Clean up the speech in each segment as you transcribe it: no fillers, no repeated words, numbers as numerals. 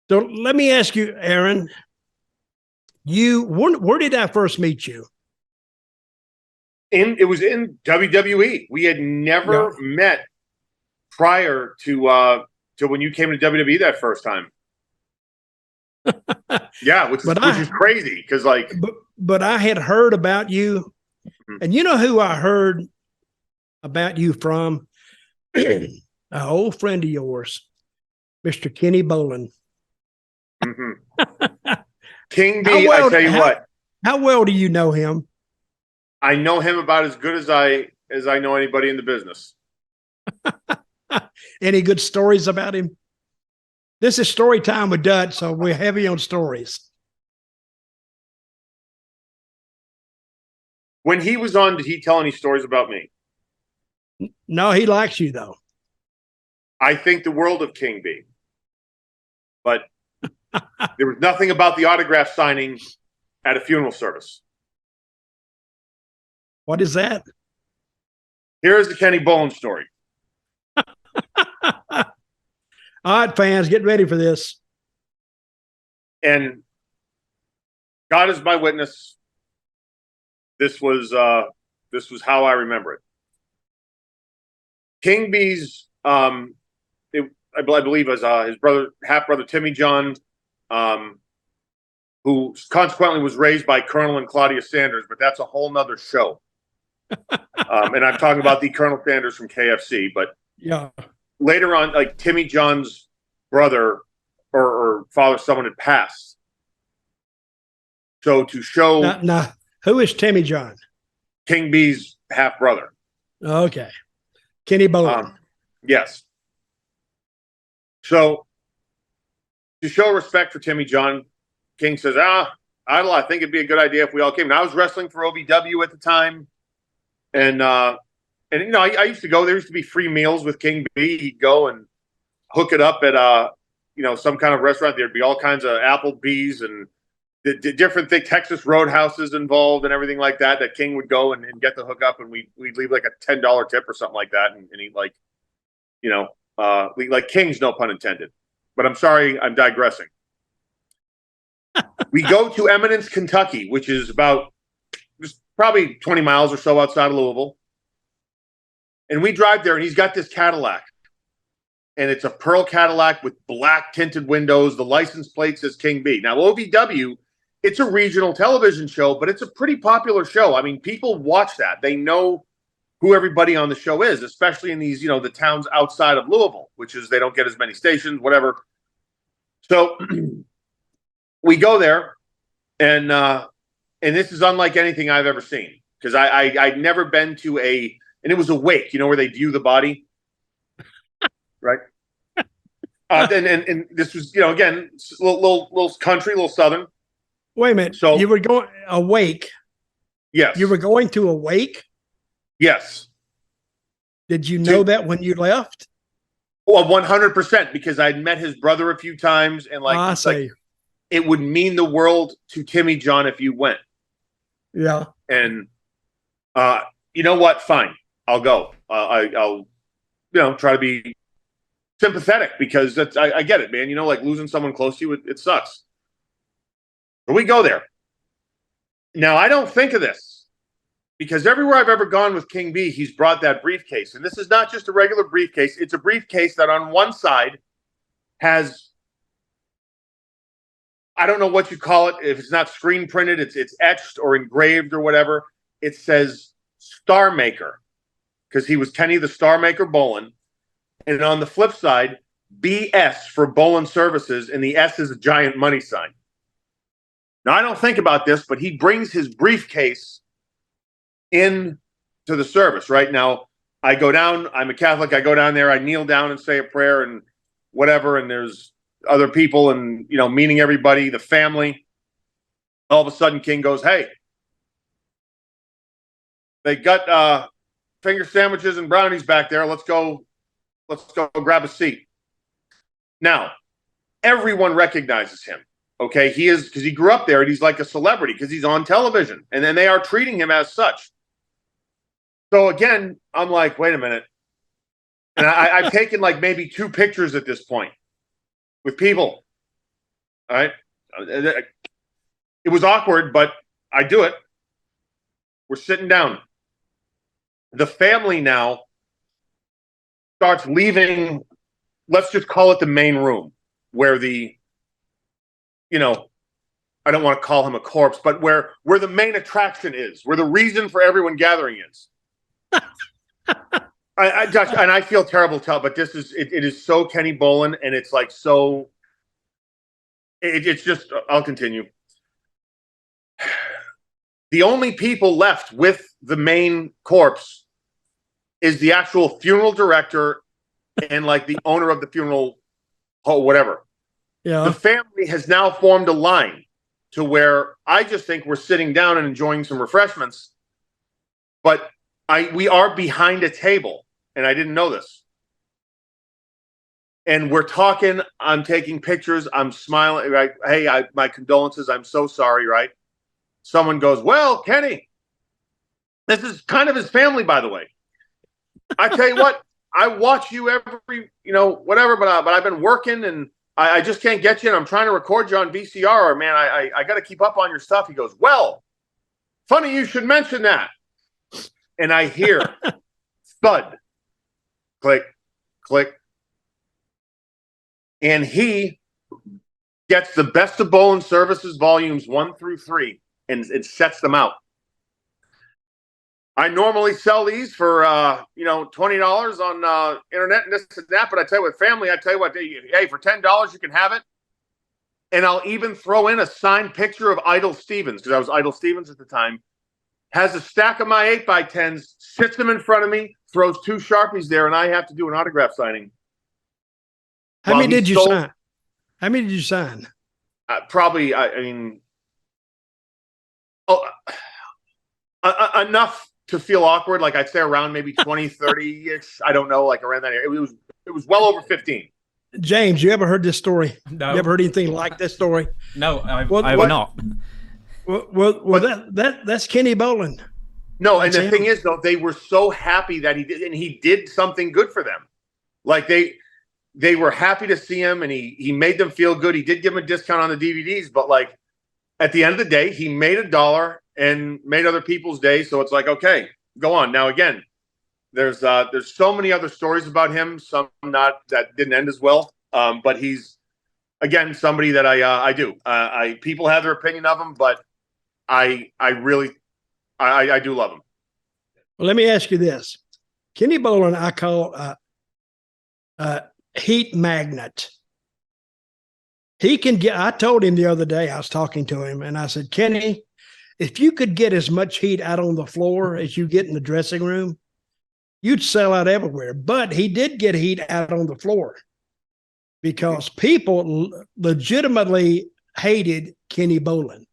So let me ask you, Aaron, where did I first meet you? It was in WWE. We had never met prior to when you came to WWE that first time. Yeah, which is crazy because but I had heard about you, and you know who I heard about you from? An old friend of yours, Mr. Kenny Bolin. King B, I tell you what. How well do you know him? I know him about as good as I know anybody in the business. Any good stories about him? This is story time with Dutch, so we're heavy on stories. When he was on, did he tell any stories about me? No, he likes you, though. I think the world of King B. But there was nothing about the autograph signing at a funeral service. What is that? Here's the Kenny Bolin story. All right, fans, get ready for this. And God is my witness. This was how I remember it. King B's, I believe, was his brother, half brother Timmy John, who consequently was raised by Colonel and Claudia Sanders, but that's a whole nother show. And I'm talking about the Colonel Sanders from KFC, but yeah. Later on, like Timmy John's brother or father, someone had passed. So to show now, who is Timmy John? King B's half brother. Okay, Kenny Bolin. Yes. So to show respect for Timmy John, King says, I think it'd be a good idea if we all came. And I was wrestling for OVW at the time. And you know, I used to go. There used to be free meals with King B. He'd go and hook it up at you know, some kind of restaurant. There'd be all kinds of Applebee's and the different things, Texas Roadhouses involved and everything like that. That King would go and get the hookup, and we'd leave like a $10 tip or something like that, and eat like, you know, like kings, no pun intended. But I'm sorry, I'm digressing. We go to Eminence, Kentucky, which is about just probably 20 miles or so outside of Louisville. And we drive there, and he's got this Cadillac. And it's a pearl Cadillac with black tinted windows. The license plate says King B. Now, OVW, it's a regional television show, but it's a pretty popular show. I mean, people watch that. They know who everybody on the show is, especially in these, you know, the towns outside of Louisville, which is they don't get as many stations, whatever. So we go there, and this is unlike anything I've ever seen, because I'd never been to and it was a wake, you know, where they view the body, right? And this was, you know, again, little country, little southern. Wait a minute. So you were going a wake? Yes. You were going to a wake? Yes. Did you know that when you left? Well, 100%, because I'd met his brother a few times, and like it would mean the world to Timmy John if you went. Yeah. And you know what? Fine. I'll go. I'll, you know, try to be sympathetic, because I get it, man. You know, like losing someone close to you, it sucks. But we go there. Now, I don't think of this, because everywhere I've ever gone with King B, he's brought that briefcase. And this is not just a regular briefcase. It's a briefcase that on one side has, I don't know what you call it. If it's not screen printed, it's etched or engraved or whatever. It says Star Maker, because he was Kenny the Star Maker Bolin. And on the flip side, BS for Bolin Services, and the S is a giant money sign. Now, I don't think about this, but he brings his briefcase in to the service. Right now, I go down. I'm a Catholic. I go down there. I kneel down and say a prayer and whatever. And there's other people, and, you know, meeting everybody, the family. All of a sudden, King goes, "Hey, they got finger sandwiches and brownies back there. Let's go grab a seat." Now, everyone recognizes him. Okay, he is, because he grew up there, and he's like a celebrity because he's on television, and then they are treating him as such. So again, I'm like, wait a minute. And I've taken like maybe 2 pictures at this point with people. All right. It was awkward, but I do it. We're sitting down. The family now starts leaving, let's just call it the main room, where the, I don't want to call him a corpse, but where the main attraction is, where the reason for everyone gathering is. Dutch, and I feel terrible, but this is it is so Kenny Bolin, and it's like so. It's just. I'll continue. The only people left with the main corpse is the actual funeral director and like the owner of the funeral, whatever. Yeah. The family has now formed a line to where I just think we're sitting down and enjoying some refreshments, but we are behind a table, and I didn't know this. And we're talking, I'm taking pictures, I'm smiling, right? Hey, my condolences, I'm so sorry, right? Someone goes, well, Kenny, this is kind of his family, by the way. I tell you what, I watch you every, whatever, but I've been working and I just can't get you, and I'm trying to record you on VCR, or man, I got to keep up on your stuff. He goes, well, funny you should mention that. And I hear thud, click, click. And he gets the Best of Bolin Services volumes 1 through 3 and it sets them out. I normally sell these for $20 on internet and this and that, but I tell you what, family, I tell you what, hey, for $10 you can have it. And I'll even throw in a signed picture of Idol Stevens, because I was Idol Stevens at the time. Has a stack of my 8x10s, sits them in front of me, throws 2 Sharpies there, and I have to do an autograph signing. How many did you sign? How many did you sign? Probably, enough to feel awkward. Like I'd say around maybe 20, 30-ish. I don't know, like around that area. It was well over 15. James, you ever heard this story? No. You ever heard anything like this story? No, I've not. Well, that's Kenny Bolin. No, and the thing is, though, they were so happy that he did, and he did something good for them. Like they were happy to see him, and he made them feel good. He did give them a discount on the DVDs, but like at the end of the day, he made $1 and made other people's day. So it's like, okay, go on. Now again, there's so many other stories about him, some not that didn't end as well. But he's again somebody that I do. People have their opinion of him, but I really do love him. Well, let me ask you this. Kenny Bolin, I call heat magnet. He can get, I told him the other day, I was talking to him, and I said, Kenny, if you could get as much heat out on the floor as you get in the dressing room, you'd sell out everywhere. But he did get heat out on the floor because people legitimately hated Kenny Bolin.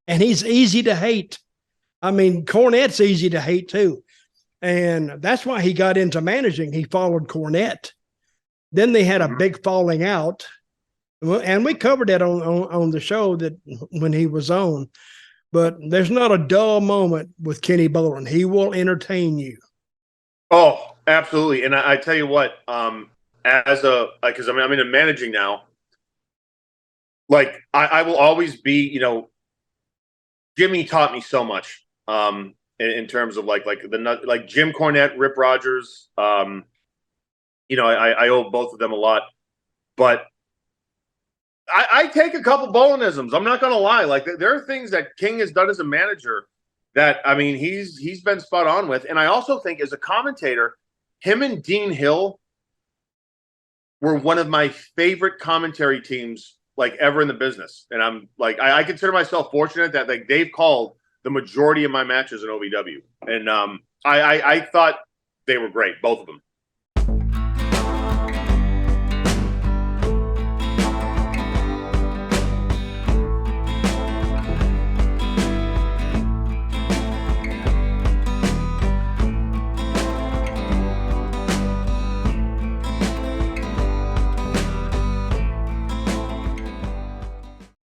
And he's easy to hate. I mean, Cornette's easy to hate too. And that's why he got into managing. He followed Cornette. Then they had a big falling out. And we covered that on the show that when he was on. But there's not a dull moment with Kenny Bolin. He will entertain you. Oh, absolutely. And I tell you what, because I'm into managing now. Like I will always be, Jimmy taught me so much in terms of like Jim Cornette, Rip Rogers. I owe both of them a lot, but I take a couple Bolinisms. I'm not going to lie. Like there are things that King has done as a manager that, I mean, he's been spot on with. And I also think as a commentator, him and Dean Hill were one of my favorite commentary teams like ever in the business. And I'm like, I consider myself fortunate that like they've called the majority of my matches in OVW. And I thought they were great, both of them.